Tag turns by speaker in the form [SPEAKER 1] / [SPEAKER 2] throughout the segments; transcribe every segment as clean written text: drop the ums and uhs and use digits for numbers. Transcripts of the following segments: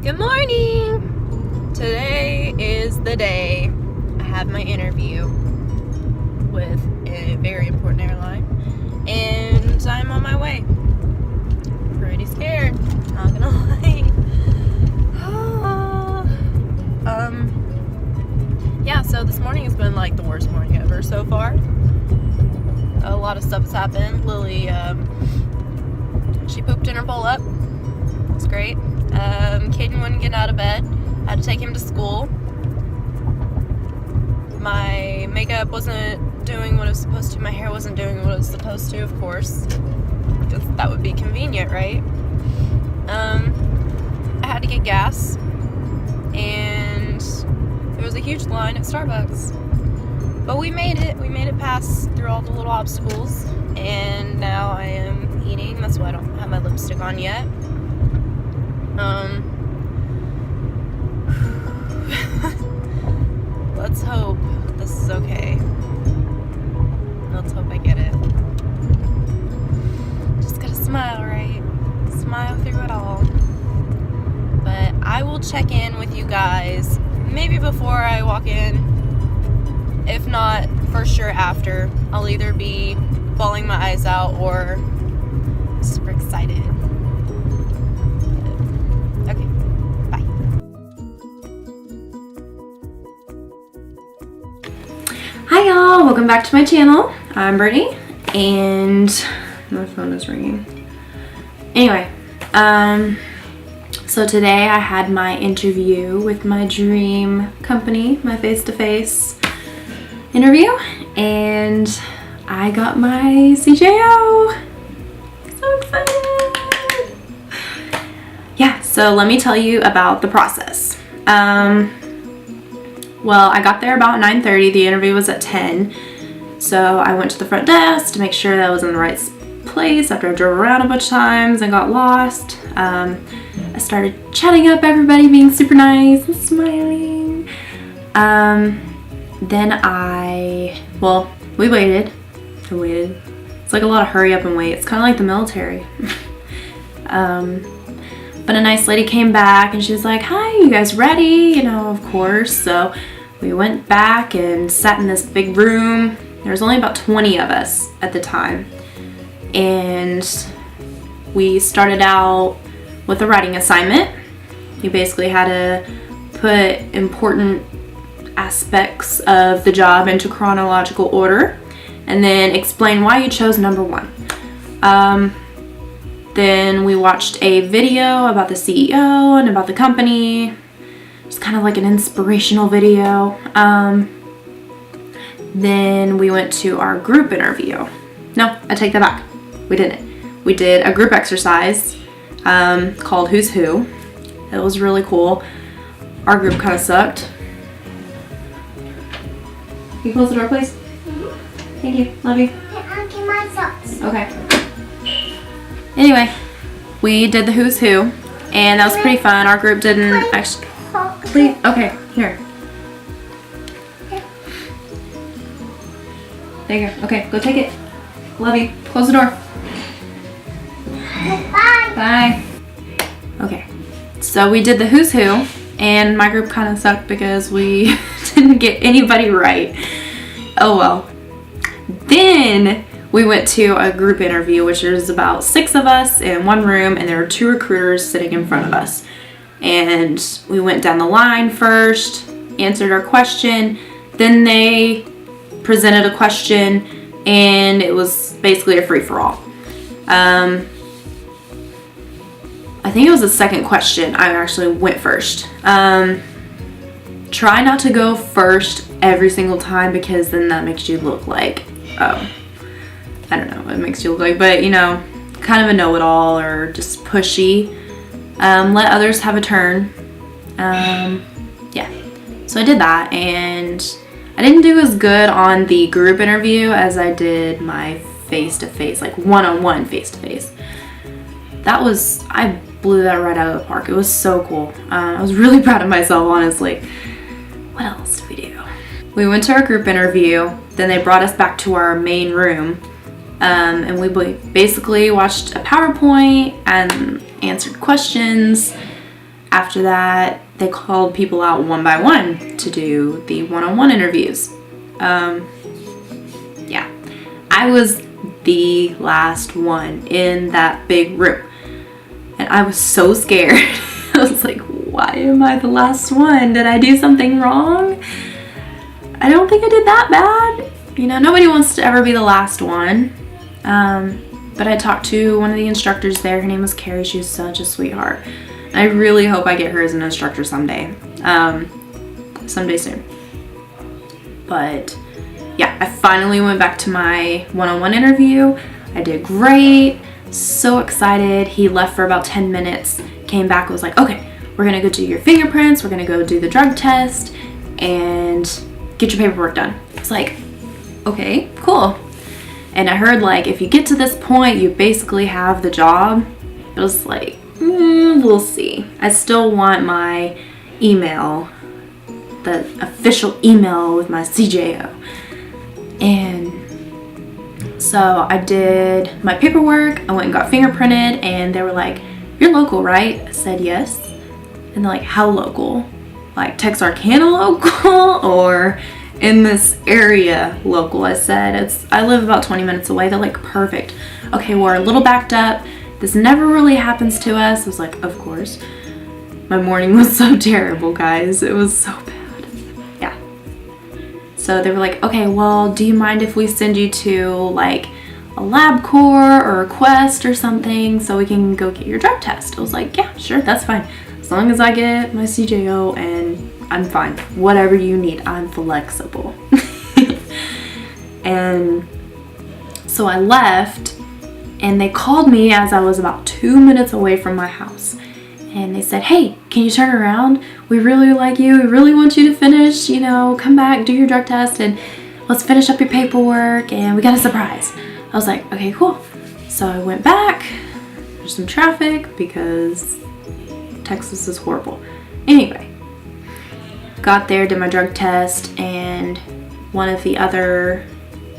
[SPEAKER 1] Good morning! Today is the day I have my interview with a very important airline, and I'm on my way. Pretty scared, not gonna lie. Yeah, so this morning has been like the worst morning ever so far. A lot of stuff has happened. Lily, she pooped in her bowl up. It's great. Caden wouldn't get out of bed. Had to take him to school. My makeup wasn't doing what it was supposed to. My hair wasn't doing what it was supposed to, of course. Because that would be convenient, right? I had to get gas. And there was a huge line at Starbucks. But we made it. We made it past through all the little obstacles. And now I am eating. That's why I don't have my lipstick on yet. Let's hope this is okay. Let's hope I get it. Just gotta smile, right? Smile through it all. But I will check in with you guys maybe before I walk in. If not, for sure after. I'll either be bawling my eyes out or super excited. Okay, bye. Hi y'all, welcome back to my channel. I'm Brittany, and my phone is ringing. Anyway, so today I had my interview with my dream company, my face-to-face interview, and I got my CJO. So excited! Yeah, so let me tell you about the process. Well, I got there about 9:30. The interview was at 10. So I went to the front desk to make sure that I was in the right place after I drove around a bunch of times and got lost. I started chatting up everybody, being super nice and smiling. Then we waited. It's like a lot of hurry up and wait. It's kind of like the military. But a nice lady came back and she was like, "Hi, you guys ready?" You know, of course. So we went back and sat in this big room. There was only about 20 of us at the time. And we started out with a writing assignment. You basically had to put important aspects of the job into chronological order and then explain why you chose number 1. Then we watched a video about the CEO and about the company. It's kind of like an inspirational video. Then we went to our group interview. No, I take that back. We didn't. We did a group exercise called Who's Who. It was really cool. Our group kind of sucked. Can you close the door, please? Mm-hmm. Thank you. Love you.
[SPEAKER 2] I'll get my socks.
[SPEAKER 1] Okay. Anyway, we did the Who's Who, and that was pretty fun. Our group didn't actually... Please? Okay, here. There you go. Okay, go take it. Love you. Close the door.
[SPEAKER 2] Bye.
[SPEAKER 1] Bye. Okay, so we did the Who's Who, and my group kind of sucked because we didn't get anybody right. Oh well. Then we went to a group interview, which is about 6 of us in one room, and there were 2 recruiters sitting in front of us. And we went down the line first, answered our question, then they presented a question, and it was basically a free-for-all. I think it was the second question. I actually went first. Try not to go first every single time, because then that makes you look like, I don't know what it makes you look like, but you know, kind of a know-it-all or just pushy. Let others have a turn. Yeah, so I did that, and I didn't do as good on the group interview as I did my face-to-face, like one-on-one face-to-face. I blew that right out of the park. It was so cool. I was really proud of myself, honestly. What else did we do? We went to our group interview, then they brought us back to our main room, and we basically watched a PowerPoint and answered questions. After that, they called people out one by one to do the one-on-one interviews. Yeah, I was the last one in that big room. And I was so scared. I was like, why am I the last one? Did I do something wrong? I don't think I did that bad. You know, nobody wants to ever be the last one. But I talked to one of the instructors there. Her name was Carrie. She was such a sweetheart. I really hope I get her as an instructor someday. Someday soon. But yeah, I finally went back to my one-on-one interview. I did great. So excited. He left for about 10 minutes, came back, was like, okay, we're gonna go do your fingerprints, we're gonna go do the drug test, and get your paperwork done. I was like, okay, cool. And I heard, like, if you get to this point, you basically have the job. It was like, we'll see. I still want my email, the official email with my CJO. And so I did my paperwork, I went and got fingerprinted, and they were like, you're local, right? I said yes. And they're like, how local? Like Texarkana local or in this area local? I said, I live about 20 minutes away. They're like, perfect. Okay, we're a little backed up. This never really happens to us. I was like, of course. My morning was so terrible, guys. It was so bad. Yeah. So they were like, okay, well, do you mind if we send you to like a LabCorp or a Quest or something so we can go get your drug test? I was like, yeah, sure, that's fine. As long as I get my CJO and I'm fine. Whatever you need, I'm flexible. And so I left, and they called me as I was about 2 minutes away from my house. And they said, hey, can you turn around? We really like you. We really want you to finish, you know, come back, do your drug test, and let's finish up your paperwork, and we got a surprise. I was like, okay, cool. So I went back. There's some traffic because Texas is horrible. Anyway, got there, did my drug test, and one of the other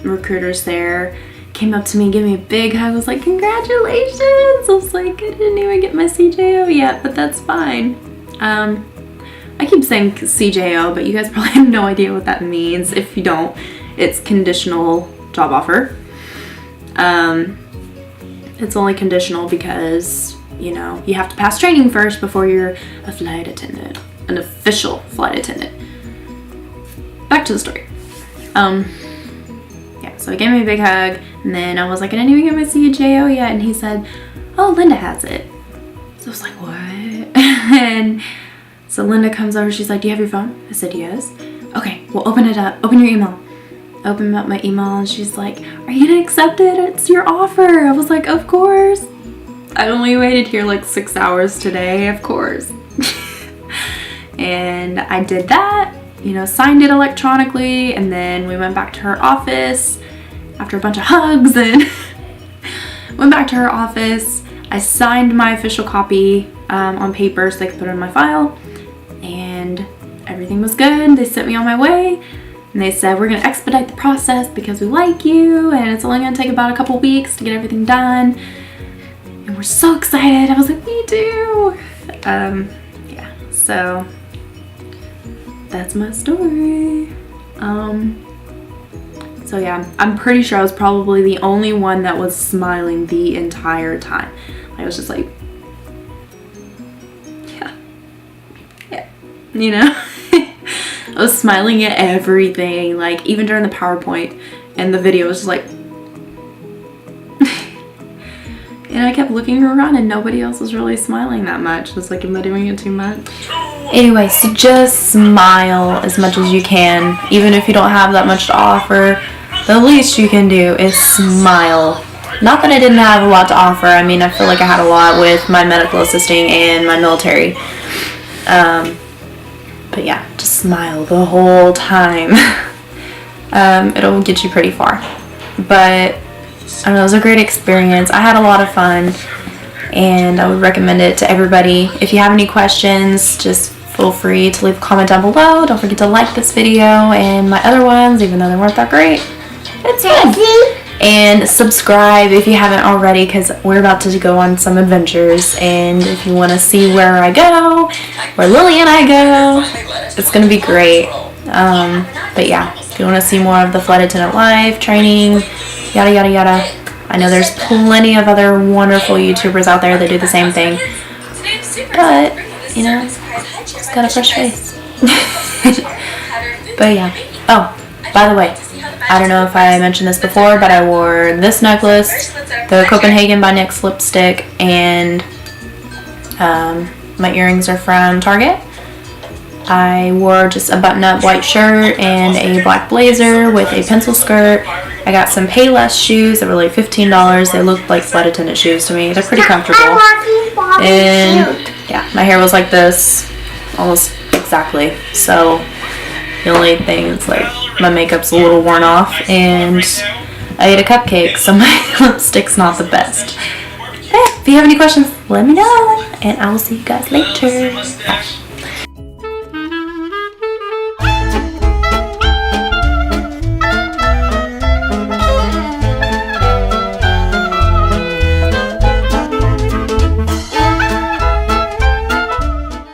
[SPEAKER 1] recruiters there came up to me and gave me a big hug. I was like, congratulations. I was like, I didn't even get my CJO yet, but that's fine. I keep saying CJO, but you guys probably have no idea what that means. If you don't, it's conditional job offer. It's only conditional because, you know, you have to pass training first before you're a flight attendant, an official flight attendant. Back to the story. Yeah, so he gave me a big hug, and then I was like, I didn't even get my CJO yet, and he said, oh, Linda has it. So I was like, what? And so Linda comes over, she's like, do you have your phone? I said, yes. Okay, well, open it up, open your email. Open up my email, and she's like, are you gonna accept it? It's your offer. I was like, of course. I only waited here like 6 hours today, of course. And I did that, you know, signed it electronically, and then we went back to her office after a bunch of hugs and went back to her office. I signed my official copy on paper so they could put it in my file, and everything was good. They sent me on my way, and they said, we're going to expedite the process because we like you, and it's only going to take about a couple weeks to get everything done. And we're so excited. I was like, me too. Yeah, so that's my story. So yeah, I'm pretty sure I was probably the only one that was smiling the entire time. I was just like, yeah, you know. I was smiling at everything, like even during the PowerPoint and the video, was just like, and I kept looking around and nobody else was really smiling that much. I was like, am I doing it too much? Anyway, so just smile as much as you can. Even if you don't have that much to offer, the least you can do is smile. Not that I didn't have a lot to offer. I mean, I feel like I had a lot with my medical assisting and my military. But yeah, just smile the whole time. It'll get you pretty far. But I don't know, it was a great experience. I had a lot of fun, and I would recommend it to everybody. If you have any questions, just feel free to leave a comment down below. Don't forget to like this video and my other ones, even though they weren't that great. It's fun. And subscribe if you haven't already, because we're about to go on some adventures. And if you want to see where I go, where Lily and I go, it's going to be great. But yeah, if you want to see more of the flight attendant life, training, yada yada yada, I know there's plenty of other wonderful YouTubers out there that do the same thing. But, you know, it's got a fresh face. But yeah. Oh, by the way, I don't know if I mentioned this before, but I wore this necklace, the Copenhagen by NYX lipstick, and my earrings are from Target. I wore just a button-up white shirt and a black blazer with a pencil skirt. I got some Payless shoes that were like $15. They look like flight attendant shoes to me. They're pretty comfortable. And yeah, my hair was like this almost exactly. So the only thing is like my makeup's a little worn off, and I ate a cupcake, so my lipstick's not the best. Hey, if you have any questions, let me know, and I will see you guys later.